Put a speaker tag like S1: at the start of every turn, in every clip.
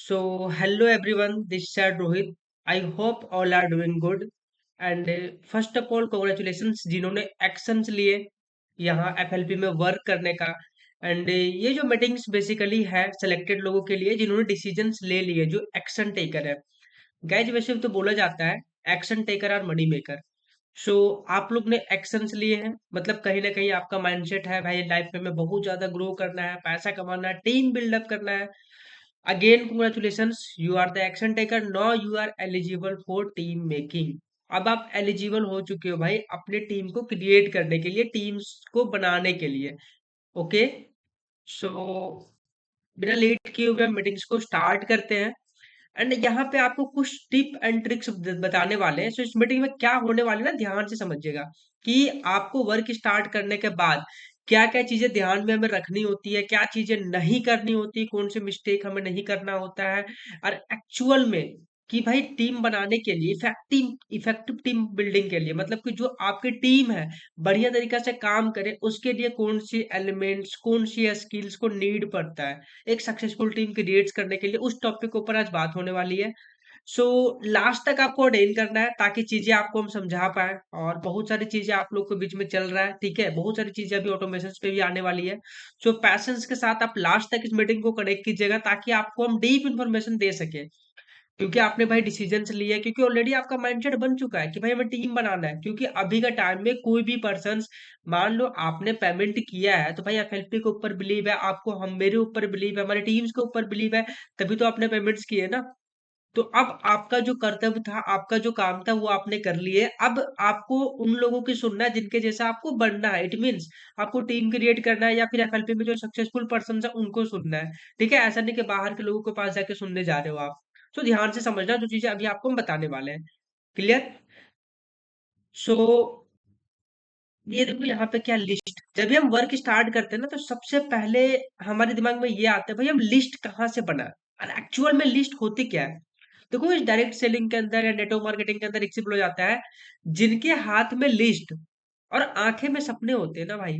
S1: Hello everyone, this is Rohit. I hope all are doing good. And first of all, congratulations जिन्होंने actions लिए यहाँ FLP में work करने का। And ये जो मीटिंग्स बेसिकली है सेलेक्टेड लोगों के लिए जिन्होंने डिसीजंस ले लिए, जो एक्शन टेकर है। गाइज वैसे तो बोला जाता है एक्शन टेकर और मनी मेकर। सो आप लोग ने एक्शंस लिए हैं, मतलब कहीं ना कहीं आपका माइंडसेट है भाई लाइफ में हमें बहुत ज्यादा ग्रो करना है, पैसा कमाना है, टीम बिल्डअप करना है। Again, congratulations, you are the action taker. Now you are eligible for team making. अब आप एलिजिबल हो चुके हो भाई अपने टीम को क्रिएट करने के लिए, टीम्स को बनाने के लिए। ओके, सो बिना लेट किए हुए मीटिंग्स को स्टार्ट करते हैं। एंड यहाँ पे आपको कुछ टिप एंड ट्रिक्स बताने वाले हैं। सो इस मीटिंग में क्या होने वाले ना, ध्यान से समझिएगा कि आपको वर्क स्टार्ट करने के बाद क्या क्या चीजें ध्यान में हमें रखनी होती है, क्या चीजें नहीं करनी होती, कौन से मिस्टेक हमें नहीं करना होता है। और एक्चुअल में कि भाई टीम बनाने के लिए, इफेक्टिव इफेक्टिव टीम बिल्डिंग के लिए, मतलब कि जो आपकी टीम है बढ़िया तरीका से काम करे, उसके लिए कौन सी एलिमेंट्स, कौन सी स्किल्स को नीड पड़ता है एक सक्सेसफुल टीम क्रिएट करने के लिए, उस टॉपिक के ऊपर आज बात होने वाली है। सो लास्ट तक आपको अटेंड करना है ताकि चीजें आपको हम समझा पाए। और बहुत सारी चीजें आप लोग के बीच में चल रहा है, ठीक है, बहुत सारी चीजें अभी ऑटोमेशन पे भी आने वाली है। सो पैशंस के साथ आप लास्ट तक इस मीटिंग को कनेक्ट कीजिएगा ताकि आपको हम डीप इंफॉर्मेशन दे सके। क्योंकि आपने भाई डिसीजंस लिए, क्योंकि ऑलरेडी आपका माइंडसेट बन चुका है कि भाई हमें टीम बनाना है। क्योंकि अभी का टाइम में कोई भी पर्सन, मान लो आपने पेमेंट किया है तो भाई एफएलपी के ऊपर बिलीव है आपको, हम मेरे ऊपर बिलीव है, हमारी टीम्स के ऊपर बिलीव है, तभी तो आपने पेमेंट्स किए ना। तो अब आपका जो कर्तव्य था, आपका जो काम था वो आपने कर लिए। अब आपको उन लोगों की सुनना है जिनके जैसा आपको बनना है। इट मीन्स आपको टीम क्रिएट करना है या फिर एफएलपी में जो सक्सेसफुल पर्सन है उनको सुनना है। ठीक है, ऐसा नहीं कि बाहर के लोगों के पास जाके सुनने जा रहे हो आप। तो ध्यान से समझना जो चीजें अभी आपको हम बताने वाले हैं। क्लियर? सो ये देखो यहाँ पे क्या लिस्ट, जब भी हम वर्क स्टार्ट करते हैं ना तो सबसे पहले हमारे दिमाग में ये आता है भाई हम लिस्ट कहाँ से बना, और एक्चुअल में लिस्ट होती क्या है। देखो इस डायरेक्ट सेलिंग के अंदर या नेटवर्क मार्केटिंग के अंदर एक सिंपल हो जाता है, जिनके हाथ में लिस्ट और आंखें में सपने होते हैं ना भाई,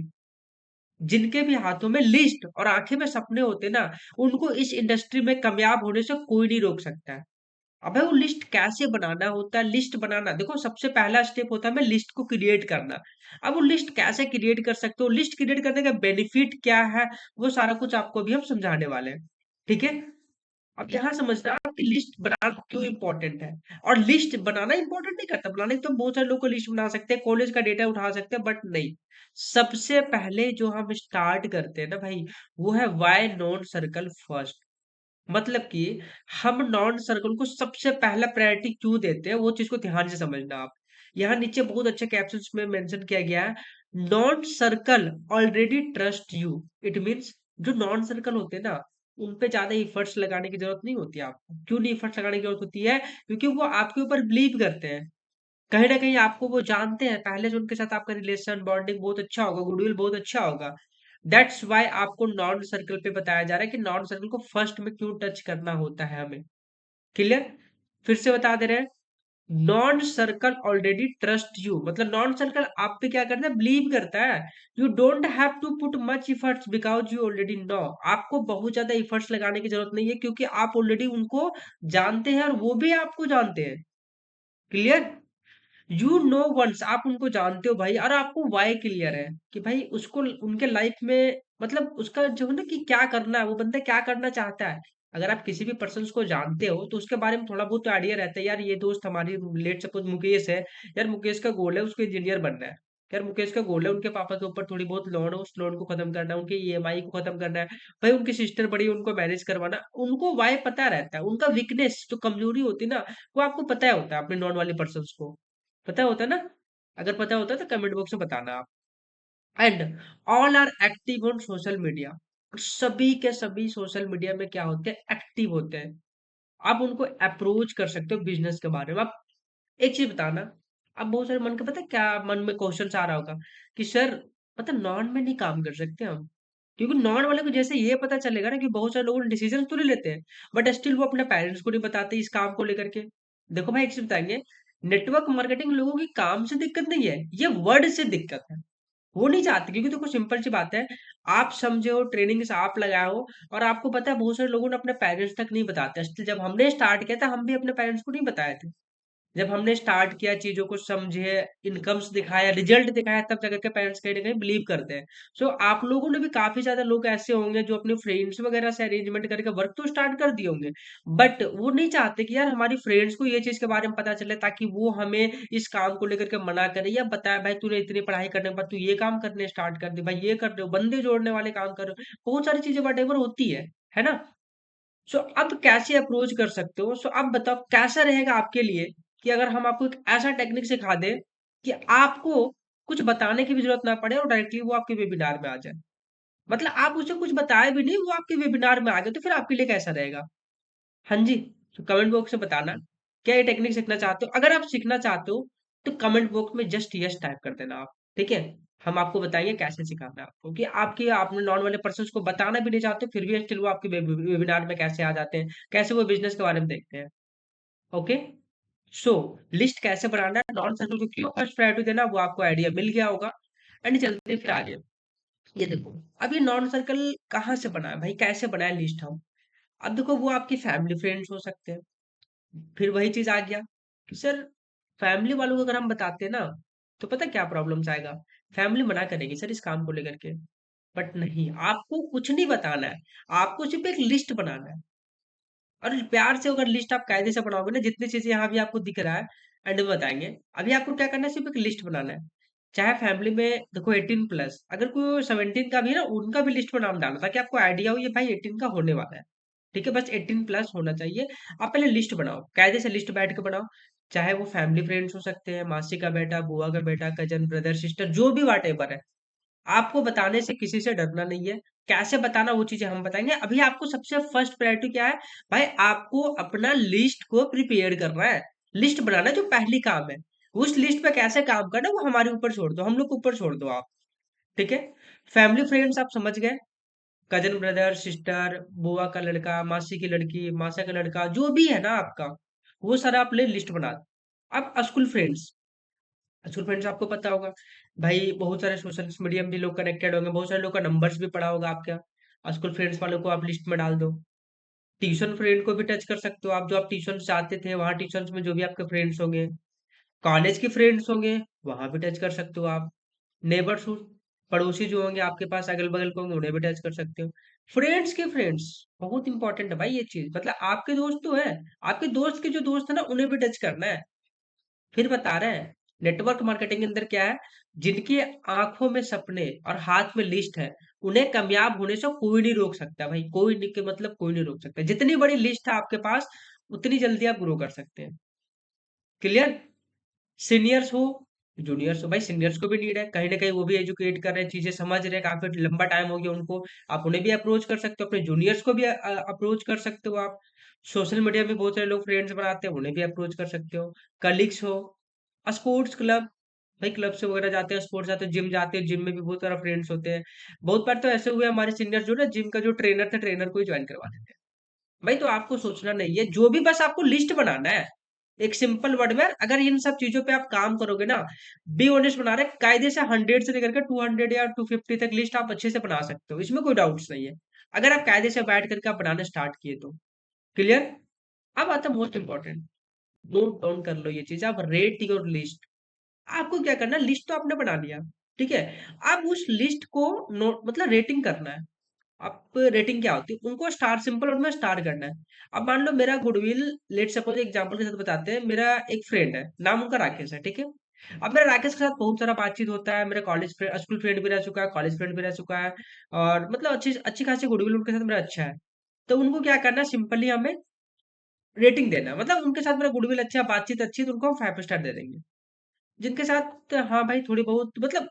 S1: जिनके भी हाथों में लिस्ट और आंखें में सपने होते हैं ना, उनको इस इंडस्ट्री में कामयाब होने से कोई नहीं रोक सकता है। अबे वो लिस्ट कैसे बनाना होता है, लिस्ट बनाना देखो सबसे पहला स्टेप होता है मैं लिस्ट को क्रिएट करना। अब वो लिस्ट कैसे क्रिएट कर सकते हो, लिस्ट क्रिएट करने का बेनिफिट क्या है, वो सारा कुछ आपको अभी हम समझाने वाले हैं। ठीक है, अब यहाँ समझना आप कि लिस्ट बनाना क्यों इंपॉर्टेंट है। और लिस्ट बनाना इंपॉर्टेंट नहीं करता, बनाने के तो बहुत सारे लोग को लिस्ट बना सकते हैं, कॉलेज का डेटा उठा सकते हैं, बट नहीं। सबसे पहले जो हम स्टार्ट करते हैं ना भाई, वो है वाई नॉन सर्कल फर्स्ट। मतलब कि हम नॉन सर्कल को सबसे पहला प्रायोरिटी क्यों देते हैं, वो चीज को ध्यान से समझना आप। यहाँ नीचे बहुत अच्छे कैप्शंस में मेंशन किया गया है, non circle already trust you. It means जो नॉन सर्कल होते हैं ना, उन पे ज्यादा इफर्ट्स लगाने की जरूरत नहीं होती आपको। क्यों नहीं इफर्ट्स लगाने की जरूरत होती है? क्योंकि वो आपके ऊपर बिलीव करते हैं, कहीं ना कहीं आपको वो जानते हैं, पहले से उनके साथ आपका रिलेशन बॉन्डिंग बहुत अच्छा होगा, गुडविल बहुत अच्छा होगा। दैट्स वाई आपको नॉन सर्कल पे बताया जा रहा है कि नॉन सर्कल को फर्स्ट में क्यों टच करना होता है हमें। क्लियर? फिर से बता दे रहे हैं, non circle already trust you, मतलब नॉन सर्कल आप पे क्या करता है, बिलीव करता है। You don't have to put much efforts because you already know. आपको बहुत ज्यादा इफर्ट्स लगाने की जरूरत नहीं है क्योंकि आप ऑलरेडी उनको जानते हैं और वो भी आपको जानते हैं। क्लियर? यू नो वंस, आप उनको जानते हो भाई, और आपको वाई क्लियर है कि भाई उसको उनके लाइफ में, मतलब उसका जो है ना कि क्या करना है, वो बंदा क्या करना चाहता है। अगर आप किसी भी पर्सन को जानते हो तो उसके बारे में थोड़ा बहुत आइडिया रहता है, यार ये दोस्त हमारी, लेट सपोज मुकेश है, यार मुकेश का गोल है उसको इंजीनियर बनना है। यार मुकेश का गोल है उनके पापा के ऊपर थोड़ी बहुत लोन है, उस लोन को खत्म करना है, उनके ईएमआई को खत्म करना है। भाई उनकी सिस्टर बड़ी है, उनको मैनेज करवाना, उनको वाई पता रहता है, उनका वीकनेस जो कमजोरी होती है ना, वो आपको पता होता है अपने नॉन वाले पर्सन को। पता होता है ना? अगर पता होता है तो कमेंट बॉक्स में बताना आप। And all are active on social media, सभी के सभी सोशल मीडिया में क्या होते हैं, एक्टिव होते हैं। आप उनको अप्रोच कर सकते हो बिजनेस के बारे में। आप एक चीज बताना, अब बहुत सारे मन के पता है क्या मन में क्वेश्चन आ रहा होगा कि सर पता नॉन में नहीं काम कर सकते हम, क्योंकि नॉन वाले को जैसे ये पता चलेगा ना कि बहुत सारे लोग डिसीजन तो ले लेते हैं, बट स्टिल वो अपने पेरेंट्स को नहीं बताते इस काम को लेकर के। देखो भाई एक चीज बताएंगे, नेटवर्क मार्केटिंग लोगों की काम से दिक्कत नहीं है, ये वर्ड से दिक्कत है। वो नहीं चाहते, क्योंकि देखो सिंपल सी बात है, आप समझे हो, ट्रेनिंग्स आप लगाए हो, और आपको पता है बहुत सारे लोगों ने अपने पेरेंट्स तक नहीं बताते। स्टिल जब हमने स्टार्ट किया था, हम भी अपने पेरेंट्स को नहीं बताए थे। जब हमने स्टार्ट किया, चीजों को समझे, इनकम्स दिखाया, रिजल्ट दिखाया, तब जाकर के पेरेंट्स कहीं ना कहीं बिलीव करते हैं। सो आप लोगों ने भी, काफी ज्यादा लोग ऐसे होंगे जो अपने फ्रेंड्स वगैरह से अरेंजमेंट करके वर्क तो स्टार्ट कर दिए होंगे, बट वो नहीं चाहते कि यार हमारी फ्रेंड्स को ये चीज के बारे में पता चले, ताकि वो हमें इस काम को लेकर के मना करे, या बताए भाई तूने इतनी पढ़ाई करने के बाद तू ये काम करने स्टार्ट कर दे, भाई ये कर रहे हो, बंदे जोड़ने वाले काम कर रहे हो, बहुत सारी चीजें वटेवर होती है ना। सो अब कैसे अप्रोच कर सकते हो? सो अब बताओ कैसा रहेगा आपके लिए, कि अगर हम आपको एक ऐसा टेक्निक सिखा दें कि आपको कुछ बताने की भी जरूरत ना पड़े और डायरेक्टली वो आपके वेबिनार में आ जाए। मतलब आप उसे कुछ बताए भी नहीं, वो आपके वेबिनार में आ गए, तो फिर आपके लिए कैसा रहेगा? हाँ जी, तो कमेंट बॉक्स में बताना, क्या ये टेक्निक सीखना चाहते हो? अगर आप सीखना चाहते हो, तो कमेंट बॉक्स में जस्ट यस टाइप कर देना आप, ठीक है? हम आपको बताएंगे कैसे सिखाना है आपको, कि आपके आपने नॉन वाले पर्सन को बताना भी नहीं चाहते, फिर भी स्टिल वो आपके वेबिनार में कैसे आ जाते हैं, कैसे वो बिजनेस के बारे में देखते हैं। ओके, सो लिस्ट कैसे बनाना है, नॉन सर्कल को क्यों फर्स्ट प्रायोरिटी देना, वो आपको आइडिया मिल गया होगा। एंड चलते हैं फिर आगे। ये देखो, अब ये नॉन सर्कल कहाँ से बना है भाई, कैसे बनाए लिस्ट हम? अब देखो, वो आपकी फैमिली फ्रेंड्स हो सकते हैं। फिर वही चीज आ गया कि सर, फैमिली वालों को अगर हम बताते हैं ना, तो पता क्या प्रॉब्लम्स आएगा? फैमिली मना करेगी सर इस काम को लेकर के। बट नहीं, आपको कुछ नहीं बताना है, आपको सिर्फ एक लिस्ट बनाना है। और प्यार से अगर लिस्ट आप कायदे से बनाओगे ना, जितनी चीजें यहाँ भी आपको दिख रहा है, एंड में बताएंगे। अभी आपको क्या करना है, सिर्फ एक लिस्ट बनाना है। चाहे फैमिली में देखो 18+, अगर कोई 17 का भी है ना, उनका भी लिस्ट में नाम डालो, ताकि आपको आइडिया हो ये भाई 18 का होने वाला है। ठीक है, बस 18+ होना चाहिए। आप पहले लिस्ट बनाओ, कायदे से लिस्ट बैठ के बनाओ। चाहे वो फैमिली फ्रेंड्स हो सकते हैं, मासी का बेटा, बुआ का बेटा, कजन, ब्रदर, सिस्टर, जो भी वाट एवर है। आपको बताने से किसी से डरना नहीं है। कैसे बताना वो चीजें हम बताएंगे। अभी आपको सबसे फर्स्ट प्रायोरिटी क्या है? भाई आपको अपना लिस्ट को प्रिपेयर करना है, लिस्ट बनाना जो पहली काम है। उस लिस्ट पे कैसे काम करना है वो हमारे ऊपर छोड़ दो, हम लोग के ऊपर छोड़ दो आप। ठीक है, फैमिली फ्रेंड्स आप समझ गए, कजन, ब्रदर, सिस्टर, बुआ का लड़का, मासी की लड़की, मासा का लड़का, जो भी है ना आपका, वो सारा आप ले लिस्ट बना दो। अब स्कूल फ्रेंड्स, स्कूल फ्रेंड्स आपको पता होगा भाई, बहुत सारे सोशल मीडिया में भी लोग कनेक्टेड होंगे, बहुत सारे लोग का नंबर्स भी पड़ा होगा आपका। स्कूल फ्रेंड्स वालों को आप लिस्ट में डाल दो। ट्यूशन फ्रेंड को भी टच कर सकते हो आप, जो आप ट्यूशन जाते थे वहां ट्यूशन में जो भी आपके फ्रेंड्स होंगे, कॉलेज के फ्रेंड्स होंगे, वहां भी टच कर सकते हो आप। नेबर्स, पड़ोसी जो होंगे आपके पास अगल बगल के होंगे, उन्हें भी टच कर सकते हो। फ्रेंड्स के फ्रेंड्स बहुत इंपॉर्टेंट है भाई ये चीज, मतलब आपके दोस्त तो है, आपके दोस्त के जो दोस्त है ना, उन्हें भी टच करना है। फिर बता रहे हैं, नेटवर्क मार्केटिंग के अंदर क्या है? जिनकी आंखों में सपने और हाथ में लिस्ट है, उन्हें कामयाब होने से कोई नहीं रोक सकता भाई, कोई नहीं के मतलब कोई नहीं रोक सकता। जितनी बड़ी लिस्ट है आपके पास, उतनी जल्दी आप ग्रो कर सकते हैं। क्लियर? सीनियर्स हो, जूनियर्स हो, भाई सीनियर्स को भी नीड है, कहीं ना कहीं वो भी एजुकेट कर रहे हैं, चीजें समझ रहे हैं, काफी लंबा टाइम हो गया उनको। आप उन्हें भी अप्रोच कर सकते हो, अपने जूनियर्स को भी अप्रोच कर सकते हो आप। सोशल मीडिया में बहुत सारे लोग फ्रेंड्स बनाते हैं, उन्हें भी अप्रोच कर सकते हो। कलीग्स हो, स्पोर्ट्स क्लब, भाई क्लब से वगैरह जाते हैं, स्पोर्ट्स जाते हैं, जिम जाते हैं, जिम में भी बहुत सारा फ्रेंड्स होते हैं। बहुत बार तो ऐसे हुए हमारे सीनियर जो ना, जिम का जो ट्रेनर था, ट्रेनर को ही ज्वाइन करवा देते हैं। भाई तो आपको सोचना नहीं है, जो भी बस आपको लिस्ट बनाना है, एक सिंपल वर्ड में। अगर इन सब चीजों पे आप काम करोगे ना, बी ऑनेस्ट बना रहे, कायदे से 100 से लेकर के 200 या 250 तक लिस्ट आप अच्छे से बना सकते हो, इसमें कोई डाउट्स नहीं है, अगर आप कायदे से बैठ करके आप बनाना स्टार्ट किए तो। क्लियर? अब आता है मोस्ट इंपॉर्टेंट, नोट डाउन कर लो ये चीज, आप रेट योर लिस्ट। आपको क्या करना है, लिस्ट तो आपने बना लिया, ठीक है, अब उस लिस्ट को नोट मतलब रेटिंग करना है। आप रेटिंग क्या होती है, उनको स्टार, सिंपल और में स्टार करना है। अब मान लो मेरा गुडविल, लेट सपोज एग्जांपल के साथ बताते हैं, मेरा एक फ्रेंड है, नाम उनका राकेश है, ठीक है। अब मेरा राकेश के साथ बहुत सारा बातचीत होता है, मेरा कॉलेज फ्रेंड, स्कूल फ्रेंड भी रह चुका है, कॉलेज फ्रेंड भी रह चुका है, और मतलब अच्छी अच्छी खासी गुडविल उनके साथ मेरा अच्छा है। तो उनको क्या करना है, सिंपली हमें रेटिंग देना है। मतलब उनके साथ मेरा गुडविल अच्छा, बातचीत अच्छी, तो उनको हम 5 स्टार दे देंगे। जिनके साथ हाँ भाई थोड़ी बहुत मतलब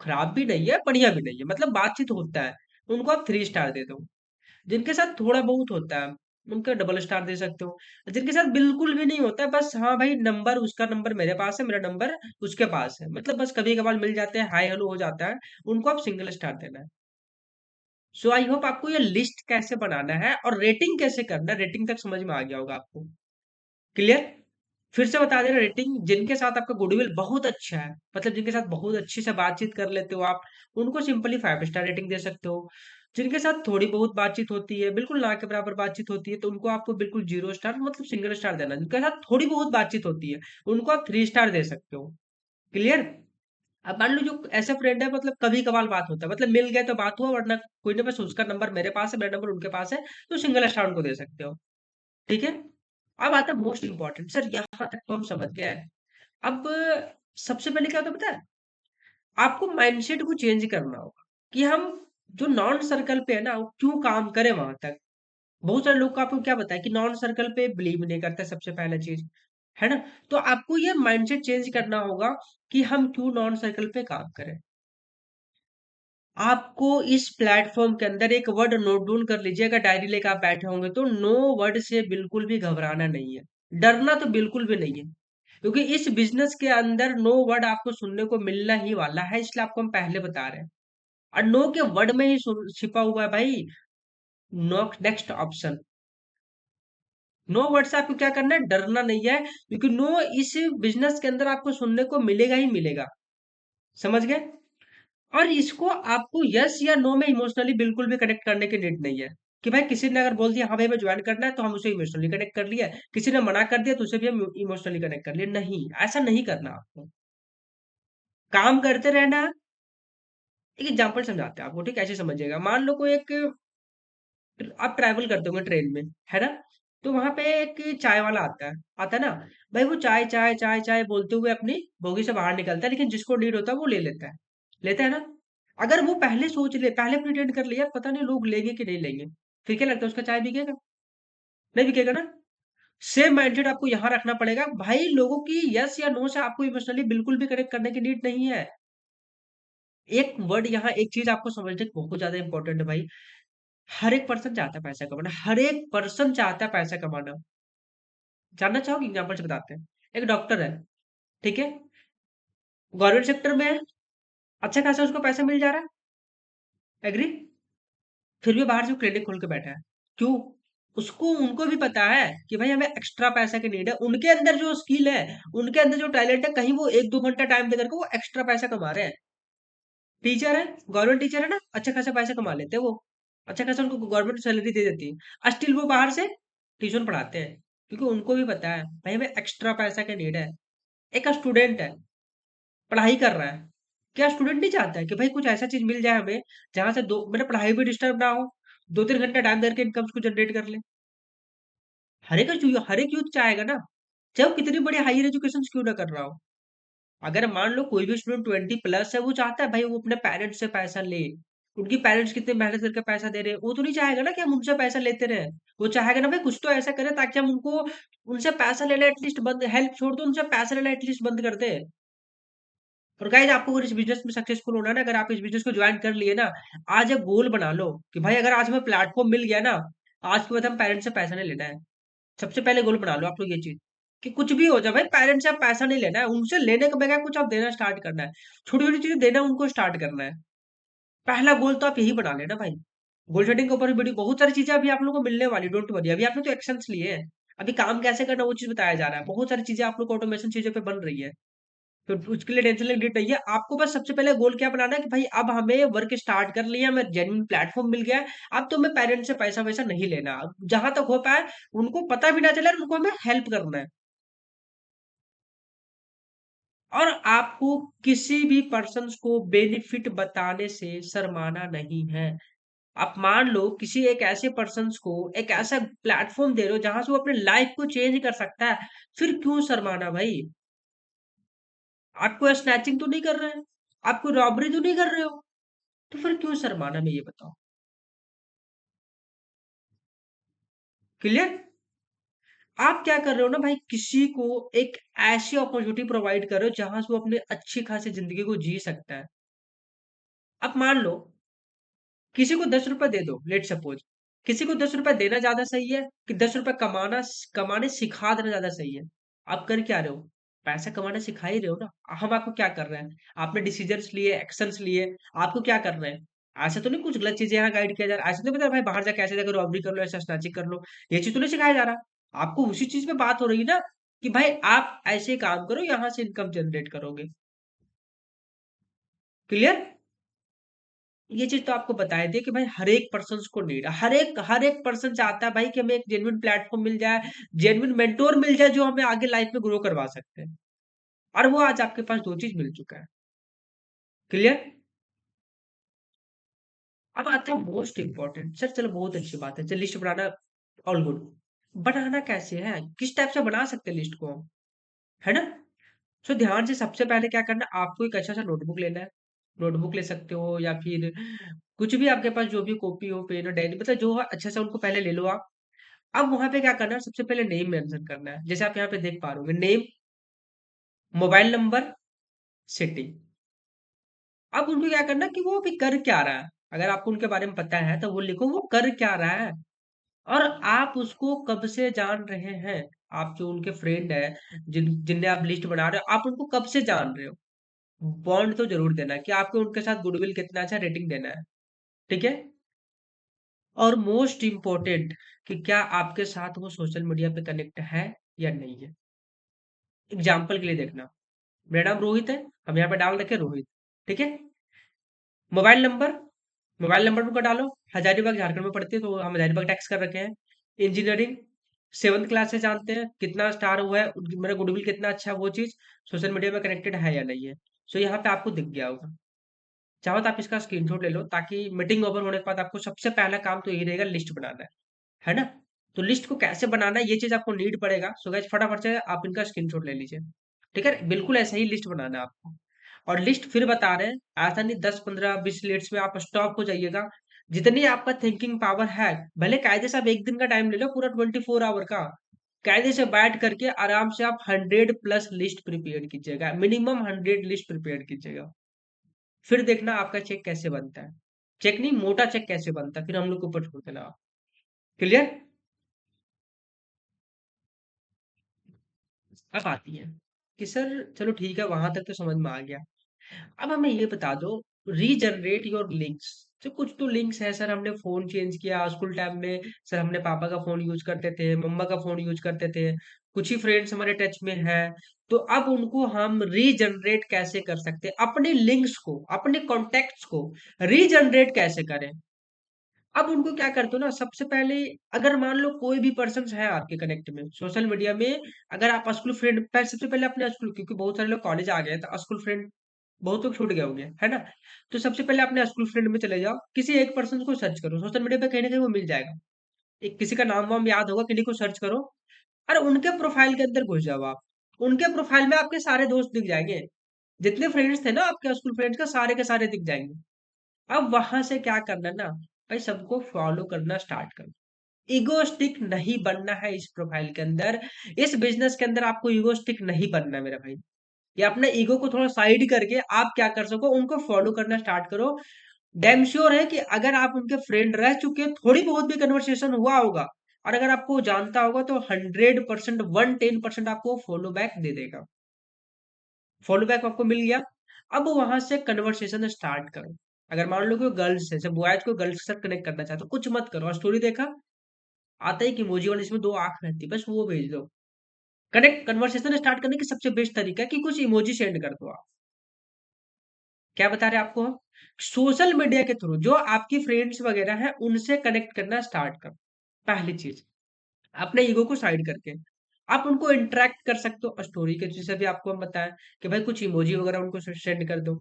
S1: खराब भी नहीं है, बढ़िया भी नहीं है, मतलब बातचीत होता है, उनको आप 3 स्टार दे दो। जिनके साथ थोड़ा बहुत होता है, उनका डबल स्टार दे सकते हो। जिनके साथ बिल्कुल भी नहीं होता है, बस हाँ भाई नंबर, उसका नंबर मेरे पास है, मेरा नंबर उसके पास है, मतलब बस कभी कभार मिल जाते हैं, हाय हेलो हो जाता है, उनको आप सिंगल स्टार देना है। सो आई होप आपको ये लिस्ट कैसे बनाना है और रेटिंग कैसे करना है, रेटिंग तक समझ में आ गया होगा आपको। क्लियर? फिर से बता दे रहा रेटिंग, जिनके साथ आपका गुडविल बहुत अच्छा है, मतलब जिनके साथ बहुत अच्छे से बातचीत कर लेते हो आप, उनको सिंपली 5 स्टार रेटिंग दे सकते हो। जिनके साथ थोड़ी बहुत बातचीत होती है, बिल्कुल ना के बराबर बातचीत होती है, तो उनको आपको बिल्कुल 0 स्टार मतलब सिंगल स्टार देना। जिनके साथ थोड़ी बहुत बातचीत होती है, उनको आप 3 स्टार दे सकते हो। क्लियर? अब मान लो जो ऐसे फ्रेंड है, मतलब कभी कभार बात होता है, मतलब मिल गए तो बात हुआ, वरना कोई ना, बस उसका नंबर मेरे पास है, मेरा नंबर उनके पास है, तो सिंगल स्टार उनको दे सकते हो। ठीक है? अब आता है मोस्ट इंपॉर्टेंट, सर यहाँ तक तो हम समझ गए हैं। अब सबसे पहले क्या होता है पता है? आपको माइंडसेट को चेंज करना होगा कि हम जो नॉन सर्कल पे है ना, वो क्यों काम करें वहां तक। बहुत सारे लोग को आपको क्या बताया कि नॉन सर्कल पे बिलीव नहीं करते, सबसे पहला चीज है ना। तो आपको ये माइंडसेट चेंज करना होगा कि हम क्यों नॉन सर्कल पे काम करें। आपको इस प्लेटफॉर्म के अंदर एक वर्ड नोट डाउन कर लीजिए, अगर डायरी लेकर आप बैठे होंगे तो, नो वर्ड से बिल्कुल भी घबराना नहीं है, डरना तो बिल्कुल भी नहीं है। क्योंकि इस बिजनेस के अंदर नो वर्ड आपको सुनने को मिलना ही वाला है, इसलिए आपको हम पहले बता रहे हैं। और नो के वर्ड में ही छिपा हुआ है भाई, no next option. No word से आपको क्या करना है, डरना नहीं है, क्योंकि नो इस बिजनेस के अंदर आपको सुनने को मिलेगा ही मिलेगा। समझ गए? और इसको आपको यस या नो में इमोशनली बिल्कुल भी कनेक्ट करने की नीड नहीं है। कि भाई किसी ने अगर बोल दिया हाँ भाई मैं ज्वाइन करना है, तो हम उसे इमोशनली कनेक्ट कर लिया, किसी ने मना कर दिया तो उसे भी हम इमोशनली कनेक्ट कर लिया। नहीं, ऐसा नहीं करना आपको। काम करते रहना। एक एग्जाम्पल समझाते हैं आपको, ठीक है? ऐसे समझिएगा, मान लो कोई एक, आप ट्रैवल करते होंगे ट्रेन में, है ना? तो वहां पे एक चाय वाला आता है ना। भाई वो चाय चाय चाय चाय बोलते हुए अपनी बोगी से बाहर निकलता है, लेकिन जिसको नीड होता है वो ले लेता है ना। अगर वो पहले सोच ले, पहले प्रिटेंड कर लिया, पता नहीं लोग लेंगे कि नहीं लेंगे, फिर क्या लगता है उसका चाय बिकेगा? नहीं बिकेगा ना। सेम माइंडसेट आपको यहाँ रखना पड़ेगा भाई, लोगों की यस या नो से आपको इमोशनली बिल्कुल भी कनेक्ट करने की नीड नहीं है। एक वर्ड यहाँ, एक चीज आपको समझने की बहुत ज्यादा इंपॉर्टेंट है भाई। हर एक पर्सन चाहता है पैसा कमाना, हर एक पर्सन चाहता है पैसा कमाना। जानना चाहोगे? एग्जाम्पल से बताते हैं। एक डॉक्टर है, ठीक है? गवर्नमेंट सेक्टर में है, अच्छा खासा उसको पैसा मिल जा रहा है, एग्री? फिर भी बाहर से वो क्लिनिक खोल के बैठा है। क्यों? उसको, उनको भी पता है कि भाई हमें एक्स्ट्रा पैसा की नीड है, उनके अंदर जो स्किल है, उनके अंदर जो टैलेंट है, कहीं वो 1-2 घंटा टाइम देकर के वो एक्स्ट्रा पैसा कमा रहे हैं। टीचर है, गवर्नमेंट टीचर है ना, अच्छा खासा पैसा कमा लेते हैं वो, अच्छा खासा उनको गवर्नमेंट सैलरी दे देती है, स्टिल वो बाहर से ट्यूशन पढ़ाते हैं, क्योंकि उनको भी पता है भाई हमें एक्स्ट्रा पैसा की नीड है। एक स्टूडेंट है, पढ़ाई कर रहा है, क्या स्टूडेंट नहीं चाहता है कि भाई कुछ ऐसा चीज मिल जाए हमें, जहां से दो मेरा पढ़ाई भी डिस्टर्ब ना हो, 2-3 घंटा टाइम करके इनकम को जनरेट कर ले। हर एक यूथ चाहेगा ना, चाहे वो कितनी बड़ी हायर एजुकेशन क्यों ना कर रहा हो। अगर मान लो कोई भी स्टूडेंट 20+ है, वो चाहता है भाई वो अपने पेरेंट्स से पैसा ले, उनकी पेरेंट्स कितने मेहनत करके पैसा दे रहे हैं, वो तो नहीं चाहेगा ना कि हम उनसे पैसा लेते रहे। वो चाहेगा ना भाई कुछ तो ऐसा करें ताकि हम उनको, उनसे पैसा लेना एटलीस्ट बंद, हेल्प छोड़ दो, उनसे पैसा लेना एटलीस्ट बंद कर दे। और गाइस आपको अगर इस बिजनेस में सक्सेसफुल होना है ना, अगर आप इस बिजनेस को ज्वाइन कर लिए ना, आज एक गोल बना लो कि भाई अगर आज हमें प्लेटफॉर्म मिल गया ना, आज के बाद हम पेरेंट्स से पैसा नहीं लेना है। सबसे पहले गोल बना लो आप लोग ये चीज, कि कुछ भी हो जाए भाई पेरेंट्स से आप पैसा नहीं लेना है, उनसे लेने के बगैर कुछ आप देना स्टार्ट करना है, छोटी छोटी चीजें देना उनको स्टार्ट करना है। पहला गोल तो आप यही बना लेना भाई। गोल सेटिंग के ऊपर भी बड़ी बहुत सारी चीजें अभी आप लोगों को मिलने वाली, डोंट वरी, अभी आपने तो एक्शंस लिए हैं। अभी काम कैसे करना वो चीज बताया जा रहा है, बहुत सारी चीजें आप लोग ऑटोमेशन चीजों पे बन रही है। तो उसके लिए टेंशन लेने की नहीं है आपको, बस सबसे पहले गोल क्या बनाना है कि भाई अब हमें वर्क स्टार्ट कर लिया, हमें जेन्युइन प्लेटफॉर्म मिल गया है, अब तो हमें पेरेंट्स से पैसा वैसा नहीं लेना, अब जहां तक हो पाए उनको पता भी ना चले, उनको हमें हेल्प करना है। और आपको किसी भी पर्सन को बेनिफिट बताने से शर्माना नहीं है। आप मान लो किसी एक ऐसे पर्सन को एक ऐसा प्लेटफॉर्म दे रहे हो जहां से वो अपने लाइफ को चेंज कर सकता है, फिर क्यों शर्माना भाई? आपको स्नैचिंग तो नहीं कर रहे हैं, आपको रॉबरी तो नहीं कर रहे हो, तो फिर क्यों शर्माना, मैं ये बताओ। क्लियर? आप क्या कर रहे हो ना भाई, किसी को एक ऐसी अपॉर्चुनिटी प्रोवाइड कर रहे हो जहां से वो अपनी अच्छी खासी जिंदगी को जी सकता है। अब मान लो किसी को 10 रुपए दे दो, लेट सपोज, किसी को 10 रुपए देना ज्यादा सही है कि 10 रुपए कमाने सिखा देना ज्यादा सही है? आप कर क्या रहे हो? पैसा कमाना सिखा ही रहे हो ना। हम आपको क्या कर रहे हैं, आपने डिसीजंस लिए, एक्शंस लिए, आपको क्या कर रहे हैं? ऐसा तो नहीं कुछ गलत चीजें यहाँ गाइड किया जा रहा है, ऐसा तो नहीं बता भाई बाहर जाके ऐसे जाकर रॉबरी कर लो, ऐसा स्नैचिंग कर लो, ये चीज तो नहीं सिखाया जा रहा। आपको उसी चीज पे बात हो रही है ना, कि भाई आप ऐसे काम करो, यहाँ से इनकम जनरेट करोगे। क्लियर? ये चीज़ तो आपको बता दी कि भाई हर एक पर्सन्स को नीड है। हर एक पर्सन चाहता है भाई कि हमें एक जेन्युइन प्लेटफ़ॉर्म मिल जाए, जेन्युइन मेंटर मिल जाए जो हमें आगे लाइफ़ में ग्रो करवा सकते हैं। और वो आज आपके पास 2 चीज़ मिल चुका है। क्लियर? अब आता है मोस्ट इम्पोर्टेंट। सर चलो बहुत अच्छी बात है। चल लिस्ट बनाना ऑल गुड। बनाना कैसे है? किस टाइप से बना सकते हैं लिस्ट को हम? है ना? सो ध्यान से सबसे पहले क्या करना है, आपको एक अच्छा सा नोटबुक लेना है। नोटबुक ले सकते हो या फिर कुछ भी आपके पास जो भी कॉपी हो, पेन हो, डायरी मतलब जो है अच्छा सा उनको पहले ले लो आप। अब वहाँ पे क्या करना है, सबसे पहले नेम मेंशन करना है। जैसे आप यहाँ पे देख पा रहे होंगे, नेम, मोबाइल नंबर, सिटी। अब उनको क्या करना है कि वो अभी कर क्या रहा है। अगर आपको उनके बारे में पता है तो वो लिखो वो कर क्या रहा है। और आप उसको कब से जान रहे हैं। आप जो उनके फ्रेंड है, जिन्हें आप लिस्ट बना रहे हो, आप उनको कब से जान रहे हो। बॉन्ड तो जरूर देना है कि आपको उनके साथ गुडविल कितना अच्छा रेटिंग देना है। ठीक है। और मोस्ट इम्पोर्टेंट कि क्या आपके साथ वो सोशल मीडिया पे कनेक्ट है या नहीं है। एग्जाम्पल के लिए देखना, मेरा नाम रोहित है, हम यहाँ पे डाल रखे रोहित। ठीक है। मोबाइल नंबर, मोबाइल नंबर उनका डालो। हजारीबाग झारखंड में पढ़ते हैं तो हम हजारीबाग टैक्स कर रखे हैं। इंजीनियरिंग 7th क्लास से जानते हैं कितना स्टार हुआ है, मेरा गुडविल कितना अच्छा है, वो चीज सोशल मीडिया में कनेक्टेड है या नहीं है। सो यहाँ पे आपको दिख गया होगा। चाहो तो आप इसका स्क्रीनशॉट ले लो ताकि मीटिंग ओवर होने के बाद आपको सबसे पहला काम तो यही रहेगा, लिस्ट बनाना है ना। तो लिस्ट को कैसे बनाना है ये चीज आपको नीड पड़ेगा। सो गाइस फटाफट से आप इनका स्क्रीनशॉट ले लीजिए। ठीक है, बिल्कुल ऐसा ही लिस्ट बनाना है आपको। और लिस्ट फिर बता रहे हैं, ऐसा नहीं 10 15 20 मिनट्स में आप स्टॉप हो जाइएगा। जितनी आपका थिंकिंग पावर है, भले कायदे से आप एक दिन का टाइम ले लो, पूरा 24 आवर का कायदे से बैठ करके आराम से आप 100+ लिस्ट प्रिपेयर कीजिएगा, मिनिमम 100 लिस्ट प्रिपेयर कीजिएगा। फिर देखना आपका चेक कैसे बनता है। चेक नहीं, मोटा चेक कैसे बनता है, फिर हम लोग के ऊपर छोड़ देना आप। क्लियर? अब आती है कि सर चलो ठीक है, वहां तक तो समझ में आ गया। अब हमें ये बता दो, रीजनरेट योर लिंक्स। तो कुछ तो लिंक्स है सर, हमने फोन चेंज किया स्कूल टाइम में, सर हमने पापा का फोन यूज करते थे, मम्मा का फोन यूज करते थे, कुछ ही फ्रेंड्स हमारे टच में है। तो अब उनको हम रीजनरेट कैसे कर सकते हैं, अपने लिंक्स को, अपने कॉन्टेक्ट्स को रीजनरेट कैसे करें। अब उनको क्या करते हो ना, सबसे पहले अगर मान लो कोई भी पर्सन है आपके कनेक्ट में सोशल मीडिया में, अगर आप स्कूल फ्रेंड, सबसे पहले अपने स्कूल, क्योंकि बहुत सारे लोग कॉलेज आ गए तो स्कूल फ्रेंड बहुत लोग छूट गए होंगे, है ना। तो सबसे पहले अपने स्कूल फ्रेंड में चले जाओ, किसी एक पर्सन को सर्च करो सोशल मीडिया पे, कहीं ना कहीं वो मिल जाएगा। एक किसी का नाम वाम याद होगा, किसी को सर्च करो। और उनके प्रोफाइल के अंदर घुस जाओ आप। उनके प्रोफाइल में आपके सारे दोस्त दिख जाएंगे, जितने फ्रेंड्स थे ना आपके स्कूल फ्रेंड्स का, सारे के सारे दिख जाएंगे। अब वहां से क्या करना ना, भाई सबको फॉलो करना स्टार्ट करो। ईगोस्टिक नहीं बनना है इस प्रोफाइल के अंदर, इस बिजनेस के अंदर आपको ईगोस्टिक नहीं बनना है मेरा भाई। ये अपने ईगो को थोड़ा साइड करके आप क्या कर सको, उनको फॉलो करना स्टार्ट करो। डैम श्योर है कि अगर आप उनके फ्रेंड रह चुके हैं, थोड़ी बहुत भी कन्वर्सेशन हुआ होगा, और अगर आपको जानता होगा तो 100%, 110% आपको फॉलो बैक दे देगा। फॉलो बैक आपको मिल गया। अब वहां से कन्वर्सेशन स्टार्ट करो। अगर मान लो कि गर्ल्स है, जब बॉयज को गर्ल्स के साथ कनेक्ट करना चाहते हो, कुछ मत करो, स्टोरी देखा, आता है कि इमोजी वाला जिसमें 2 आंख रहती है, बस वो भेज दो। कनेक्ट कन्वर्सेशन स्टार्ट करने की सबसे बेस्ट तरीका है कि कुछ इमोजी सेंड कर दो आप। क्या बता रहे हैं आपको हम, सोशल मीडिया के थ्रू जो आपकी फ्रेंड्स वगैरह हैं उनसे कनेक्ट करना स्टार्ट करो। पहली चीज, अपने ईगो को साइड करके आप उनको इंटरेक्ट कर सकते हो स्टोरी के, जैसे भी आपको हम बताएं कि भाई कुछ इमोजी वगैरह उनको सेंड कर दो।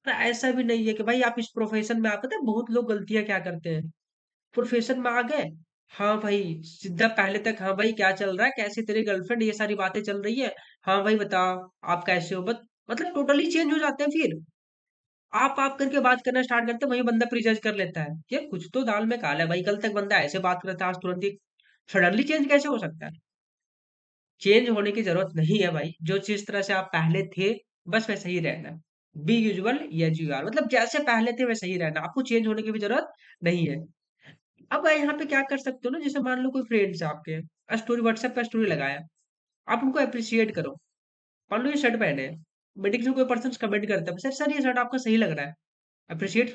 S1: पर ऐसा भी नहीं है कि भाई आप इस प्रोफेशन में, आप पता है बहुत लोग गलतियां क्या करते हैं, प्रोफेशन में आ गए, हाँ भाई सीधा पहले तक, हाँ भाई क्या चल रहा है, कैसी तेरी गर्लफ्रेंड, ये सारी बातें चल रही है, हाँ भाई बताओ आप कैसे हो, बस मतलब टोटली चेंज हो जाते हैं। फिर आप करके बात करना स्टार्ट करते हैं, वही बंदा प्रीजज कर लेता है कि कुछ तो दाल में काला है भाई, कल तक बंदा ऐसे बात कर रहा था, आज तुरंत ही सडनली चेंज कैसे हो सकता है। चेंज होने की जरूरत नहीं है भाई, जो जिस तरह से आप पहले थे बस वैसे ही रहना है। Be usual as you are, मतलब जैसे पहले थे वैसे ही रहना, आपको चेंज होने की भी जरूरत नहीं है। अब मैं यहाँ पे क्या कर सकते हो ना, जैसे मान लो कोई फ्रेंड्स है आपके, स्टोरी व्हाट्सएप पे स्टोरी लगाया, आप उनको अप्रिशिएट करो। मान लो ये शर्ट पहने हैं, मीटिंग में कोई पर्सन कमेंट करता है, सर सर ये शर्ट आपका सही लग रहा है, अप्रिशिएट।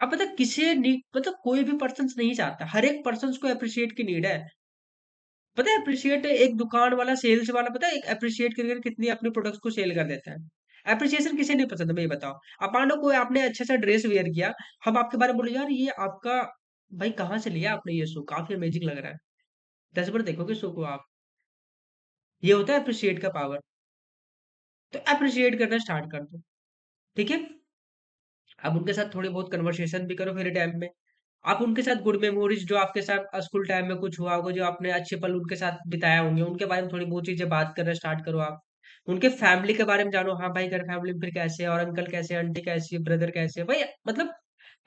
S1: अब पता है, किसी नीड, मतलब कोई भी पर्सन नहीं चाहता, हर एक पर्सन को अप्रिशिएट की नीड है। पता है अप्रिशिएट एक दुकान वाला सेल्स वाला पता है एक अप्रिशिएट करके कितनी अपने प्रोडक्ट्स को सेल कर देता है। अप्रिसिएशन किसे नहीं पसंद है ये बताओ। अब मान लो कोई आपने अच्छा सा ड्रेस वेयर किया, हम आपके बारे में बोले यार ये आपका भाई कहाँ से लिया आपने ये शू काफी अमेजिंग लग रहा है। 10 बार देखोगे शू को आप। ये होता है अप्रिशिएट का पावर। तो अप्रिशिएट करना स्टार्ट कर दो। ठीक है। अब उनके साथ थोड़ी बहुत कन्वर्सेशन भी करो फ्री टाइम में। आप उनके साथ गुड मेमोरीज जो आपके साथ स्कूल टाइम में कुछ हुआ होगा, जो आपने अच्छे पल उनके साथ बिताया होंगे, उनके बारे में थोड़ी बहुत चीजें बात करना स्टार्ट करो आप। उनके फैमिली के बारे में जानो, हाँ भाई घर फैमिली में फिर कैसे है, और अंकल कैसे है, आंटी कैसी है, ब्रदर कैसे है, भाई मतलब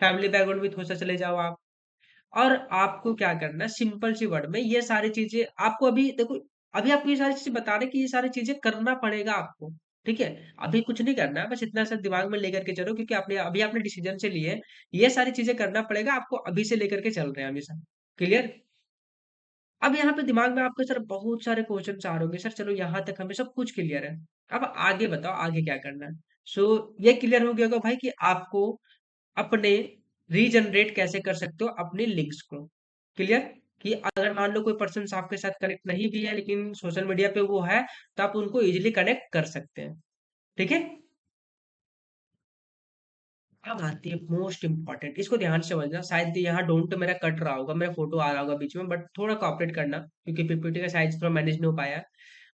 S1: फैमिली बैकग्राउंड भी थोड़ा सा चले जाओ आप। और आपको क्या करना है सिंपल सी वर्ड में ये सारी चीजें आपको अभी देखो, अभी आपको ये सारी चीजें बता रहे कि ये सारी चीजें करना पड़ेगा आपको। ठीक है। अभी कुछ नहीं करना है, बस इतना सा दिमाग में लेकर के चलो, क्योंकि आपने अभी आपने डिसीजन से लिए ये सारी चीजें करना पड़ेगा आपको, अभी से लेकर के चल रहे हैं हमेशा। क्लियर। अब यहाँ पे दिमाग में आपके सर बहुत सारे क्वेश्चन आ रहे होंगे, सर चलो यहाँ तक हमें सब कुछ क्लियर है। अब आगे बताओ आगे क्या करना है। सो ये क्लियर हो गया होगा भाई कि आपको अपने रीजनरेट कैसे कर सकते हो अपने लिंक्स को। क्लियर। कि अगर मान लो कोई पर्सन आपके साथ कनेक्ट नहीं भी है लेकिन सोशल मीडिया पे वो है, तो आप उनको इजीली कनेक्ट कर सकते हैं। ठीक है। अब आती है मोस्ट इंपॉर्टेंट, इसको ध्यान से समझना, शायद यहाँ डोंट मेरा कट रहा होगा, मेरा फोटो आ रहा होगा बीच में, बट थोड़ा कोऑपरेट करना क्योंकि पीपीटी का साइज थोड़ा मैनेज नहीं हो पाया।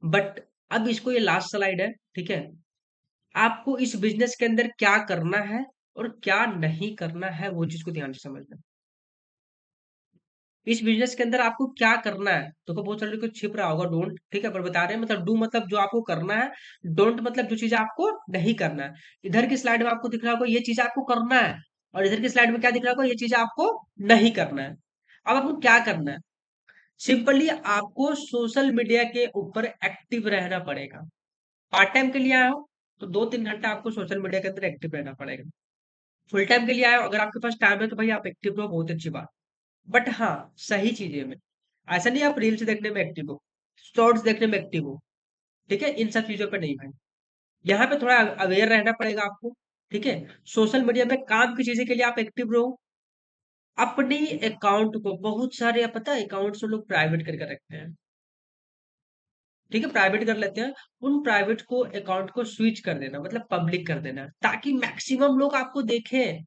S1: बट अब इसको ये लास्ट स्लाइड है। ठीक है। आपको इस बिजनेस के अंदर क्या करना है और क्या नहीं करना है वो चीज को ध्यान से समझना। इस बिजनेस के अंदर आपको क्या करना है, तो बहुत सारे कुछ छिप रहा होगा डोंट, ठीक है, पर बता रहे हैं मतलब डू मतलब जो आपको करना है, डोंट मतलब जो चीज आपको नहीं करना है। इधर की स्लाइड में आपको दिख रहा होगा ये चीज आपको करना है, और इधर की स्लाइड में क्या दिख रहा होगा ये चीज आपको नहीं करना है। अब आपको क्या करना है, सिंपली आपको सोशल मीडिया के ऊपर एक्टिव रहना पड़ेगा। पार्ट टाइम के लिए आए हो तो 2-3 घंटा आपको सोशल मीडिया के अंदर एक्टिव रहना पड़ेगा। फुल टाइम के लिए आए हो अगर आपके पास टाइम है तो भाई आप एक्टिव रहो, बहुत अच्छी बात। बट हाँ सही चीजें में, ऐसा नहीं आप रील्स देखने में एक्टिव हो, शॉर्ट्स देखने में एक्टिव हो। ठीक है। इन सब चीजों पे नहीं भाई, यहाँ पे थोड़ा अवेयर रहना पड़ेगा आपको। ठीक है। सोशल मीडिया में काम की चीजें के लिए आप एक्टिव रहो। अपनी अकाउंट को, बहुत सारे पता है अकाउंट से लोग प्राइवेट करके रखते हैं। ठीक है, प्राइवेट कर लेते हैं। उन प्राइवेट को अकाउंट को स्विच कर देना, मतलब पब्लिक कर देना, ताकि मैक्सिमम लोग आपको देखें।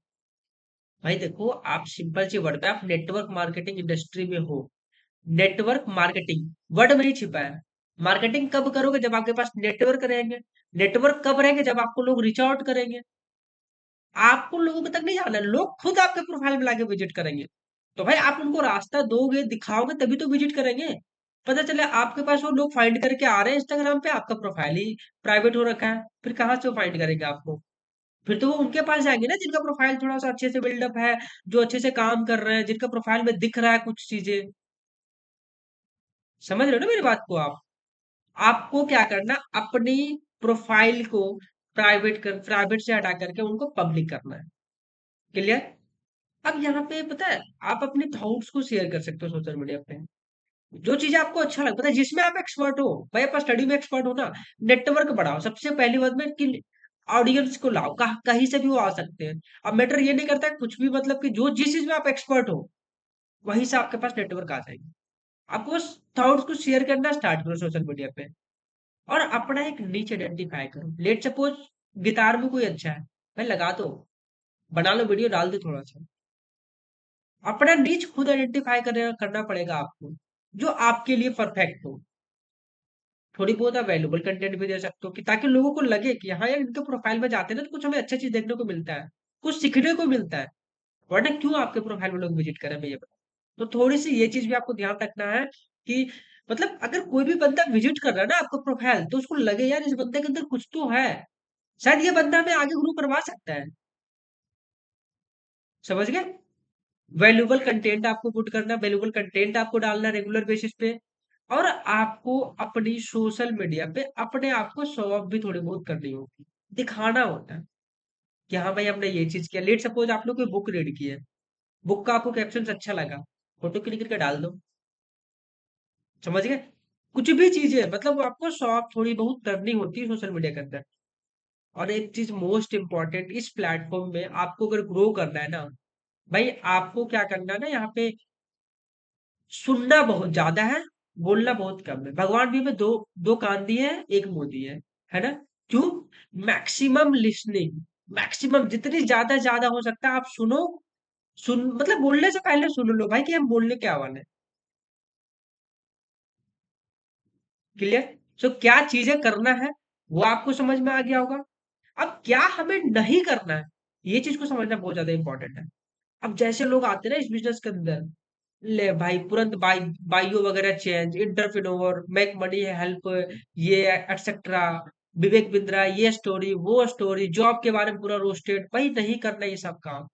S1: भाई देखो आप सिंपल सी वर्ड पे आप नेटवर्क मार्केटिंग इंडस्ट्री में हो। नेटवर्क मार्केटिंग वर्ड में ही छिपा है। मार्केटिंग कब करोगे जब आपके पास नेटवर्क रहेंगे। नेटवर्क कब रहेंगे जब आपको लोग रीच आउट करेंगे। आपको लोगों के तक नहीं जाना है, लोग खुद आपके प्रोफाइल में लाके विजिट करेंगे। तो भाई आप उनको रास्ता दोगे दिखाओगे तभी तो विजिट करेंगे। पता चले आपके पास वो लोग फाइंड करके आ रहे हैं इंस्टाग्राम पे, आपका प्रोफाइल ही प्राइवेट हो रखा है, फिर कहाँ से वो फाइंड करेंगे आपको। फिर तो वो उनके पास जाएंगे ना जिनका प्रोफाइल थोड़ा सा अच्छे से बिल्डअप है, जो अच्छे से काम कर रहे हैं, जिनका प्रोफाइल में दिख रहा है कुछ चीजें। समझ रहे हो ना मेरी बात को आप। आपको क्या करना, अपनी प्रोफाइल को प्राइवेट से हटा करके उनको पब्लिक करना है। क्लियर। अब यहाँ पे पता है आप अपने थॉट्स को शेयर कर सकते हो सोशल मीडिया पे, जो चीजें आपको अच्छा लगता है, पता है जिसमें आप एक्सपर्ट हो, भाई आप स्टडी में एक्सपर्ट हो ना, नेटवर्क बढ़ाओ सबसे पहली बात में कि ऑडियंस को लाओ, कहीं से भी वो आ सकते हैं। अब मैटर ये नहीं करता है कुछ भी, मतलब कि जो जिस चीज में आप एक्सपर्ट हो वहीं से आपके पास नेटवर्क आ जाएगी। आपको बस थॉट्स को शेयर करना स्टार्ट करो सोशल मीडिया पे, और अपना एक नीच आइडेंटिफाई करो। लेट सपोज गिटार में कोई अच्छा है, भाई लगा दो, बना लो वीडियो डाल दो थोड़ा सा। अपना नीच खुद आइडेंटिफाई करना पड़ेगा आपको, जो आपके लिए परफेक्ट हो। थोड़ी बहुत आप वैल्यूबल कंटेंट भी दे सकते हो कि ताकि लोगों को लगे कि हाँ यार इनके प्रोफाइल में जाते हैं ना तो कुछ हमें अच्छा चीज देखने को मिलता है, कुछ सीखने को मिलता है। वरना क्यों आपके प्रोफाइल में लोग विजिट करें, मैं ये बता। तो थोड़ी सी ये चीज भी आपको ध्यान रखना है कि मतलब अगर कोई भी बंदा विजिट कर रहा है ना आपका प्रोफाइल, तो उसको लगे यार इस बंदे के अंदर कुछ तो है, शायद ये बंदा हमें आगे ग्रो करवा सकता है। समझ गए। वैल्यूबल कंटेंट आपको पुट करना, वैल्यूबल कंटेंट आपको डालना रेगुलर बेसिस पे। और आपको अपनी सोशल मीडिया पे अपने आप को शो ऑफ भी थोड़ी बहुत करनी होगी, दिखाना होता है कि हाँ भाई हमने ये चीज किया। लेट सपोज आप लोग कोई बुक रीड की है, बुक का आपको कैप्शन अच्छा लगा, फोटो क्लिक करके डाल दो। समझ गए। कुछ भी चीजें मतलब आपको शो ऑफ थोड़ी बहुत करनी होती है सोशल मीडिया के अंदर। और एक चीज मोस्ट इंपॉर्टेंट, इस प्लेटफॉर्म में आपको अगर ग्रो करना है ना, भाई आपको क्या करना है ना, यहाँ पे सुनना बहुत ज्यादा है बोलना बहुत कम है। भगवान भी हमें दो दो कान दिए हैं, एक मुंह दिए है ना? क्यों? मैक्सिमम लिसनिंग, मैक्सिमम जितनी ज्यादा हो सकता है आप सुनो। सुन मतलब बोलने से पहले सुन लो भाई कि हम बोलने क्या वाले हैं। क्लियर? सो क्या चीजें करना है वो आपको समझ में आ गया होगा। अब क्या हमें नहीं करना है, ये चीज को समझना बहुत ज्यादा इंपॉर्टेंट है। अब जैसे लोग आते हैं ना इस बिजनेस के अंदर, ले भाई तुरंत बायो वगैरह change, entrepreneur, make money, help, ये एक्सेट्रा, विवेक बिंद्रा, ये स्टोरी वो स्टोरी, जॉब के बारे में पूरा रोस्टेड, भाई नहीं करना ये सब काम।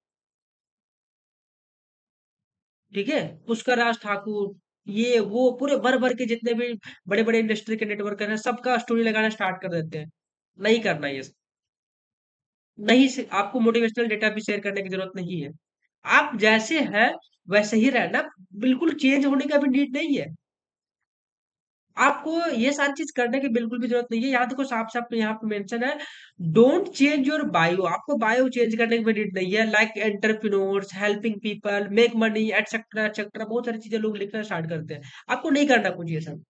S1: ठीक है? पुष्कर राज ठाकुर, ये वो पूरे भर भर के जितने भी बड़े बड़े इंडस्ट्री के नेटवर्कर हैं सबका स्टोरी लगाना स्टार्ट कर देते हैं। नहीं करना ये सब। नहीं से आपको मोटिवेशनल डेटा भी शेयर करने की जरूरत नहीं है। आप जैसे हैं वैसे ही रहना, बिल्कुल चेंज होने का भी नीड नहीं है। आपको ये सारी चीज करने की बिल्कुल भी जरूरत नहीं है। यहाँ देखो साफ साफ यहाँ पे मेंशन है, डोंट चेंज योर बायो। आपको बायो चेंज करने की भी नीड नहीं है। Like entrepreneurs, helping people, make money, etcetera etcetera, बहुत सारी चीजें लोग लिखना स्टार्ट करते हैं। आपको नहीं करना कुछ ये सब।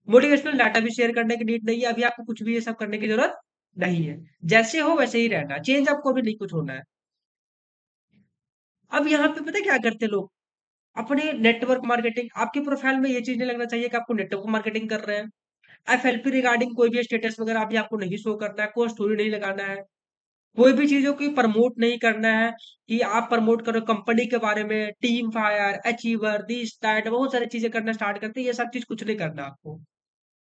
S1: मोटिवेशनल डाटा भी शेयर करने की नीड नहीं है। अभी आपको कुछ भी ये सब करने की जरूरत नहीं है। जैसे हो वैसे ही रहना, चेंज आपको अभी नहीं कुछ होना है। अब यहाँ पे पता है क्या करते हैं लोग, अपने नेटवर्क मार्केटिंग, आपके प्रोफाइल में ये चीज नहीं लगना चाहिए कि आपको नेटवर्क मार्केटिंग कर रहे हैं। एफएलपी रिगार्डिंग कोई भी स्टेटस वगैरह अभी आपको नहीं शो करना है, कोई स्टोरी नहीं लगाना है, कोई भी चीजों की प्रमोट नहीं करना है कि आप प्रमोट करो कंपनी के बारे में, team fire, achiever, this that, बहुत सारी चीजें करना स्टार्ट करते हैं। ये सब चीज कुछ नहीं करना आपको।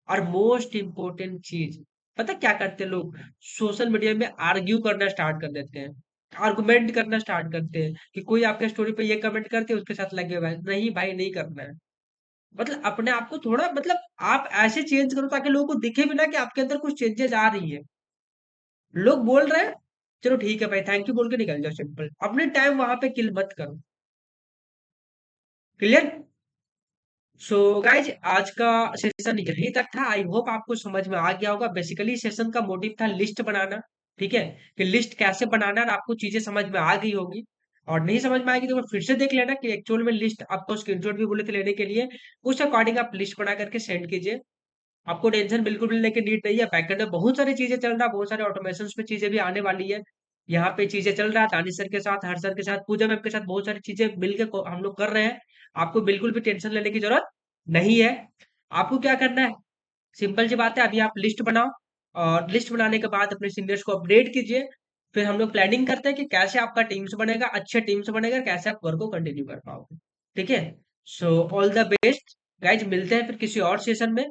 S1: और मोस्ट इंपॉर्टेंट चीज, पता क्या करते हैं लोग, सोशल मीडिया में आर्ग्यू करना स्टार्ट कर देते हैं, आर्गुमेंट करना स्टार्ट करते हैं कि कोई आपके स्टोरी पे ये कमेंट करते हैं उसके साथ लगे हुए हैं। नहीं भाई नहीं करना है। मतलब अपने आप को थोड़ा मतलब आप ऐसे चेंज करो ताकि लोगों को दिखे भी ना कि आपके अंदर कुछ चेंजेस आ रही है। लोग बोल रहे हैं, चलो ठीक है भाई थैंक यू बोल के निकल जाओ, सिंपल। अपने टाइम वहां पे किल मत करो। क्लियर? सो गाइज आज का सेशन यही तक था। आई होप आपको समझ में आ गया होगा। बेसिकली सेशन का मोटिव था लिस्ट बनाना। ठीक है? कि लिस्ट कैसे बनाना है, और आपको चीजें समझ में आ गई होगी। और नहीं समझ में आएगी तो फिर से देख लेना कि एक्चुअल में लिस्ट आपको स्क्रीनशॉट भी बोले थे लेने के लिए, उस अकॉर्डिंग आप लिस्ट बना करके सेंड कीजिए। आपको टेंशन बिल्कुल भी लेने की नीड नहीं है। बैकएंड में बहुत सारी चीजें चल रहा है, बहुत सारे ऑटोमेशन में चीजें भी आने वाली है। यहाँ पे चीजें चल रहा है दानिश सर के साथ, हर सर के साथ, पूजा मैम के साथ, बहुत सारी चीजें मिलकर हम लोग कर रहे हैं। आपको बिल्कुल भी टेंशन लेने की जरूरत नहीं है। आपको क्या करना है, सिंपल सी बात है, अभी आप लिस्ट बनाओ, और लिस्ट बनाने के बाद अपने सीनियर्स को अपडेट कीजिए। फिर हम लोग प्लानिंग करते हैं कि कैसे आपका टीम्स बनेगा, अच्छे टीम्स बनेगा, कैसे आप वर्क को कंटिन्यू कर पाओगे। ठीक है? So all the best guys, मिलते हैं फिर किसी और सेशन में।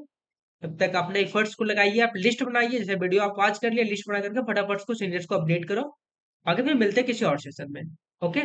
S1: तब तक अपने एफर्ट्स को लगाइए, आप लिस्ट बनाइए, जैसे वीडियो आप वॉच कर लिया, लिस्ट बना करके फटाफट को सीनियर्स को अपडेट करो। आगे फिर मिलते हैं किसी और सेशन में। ओके।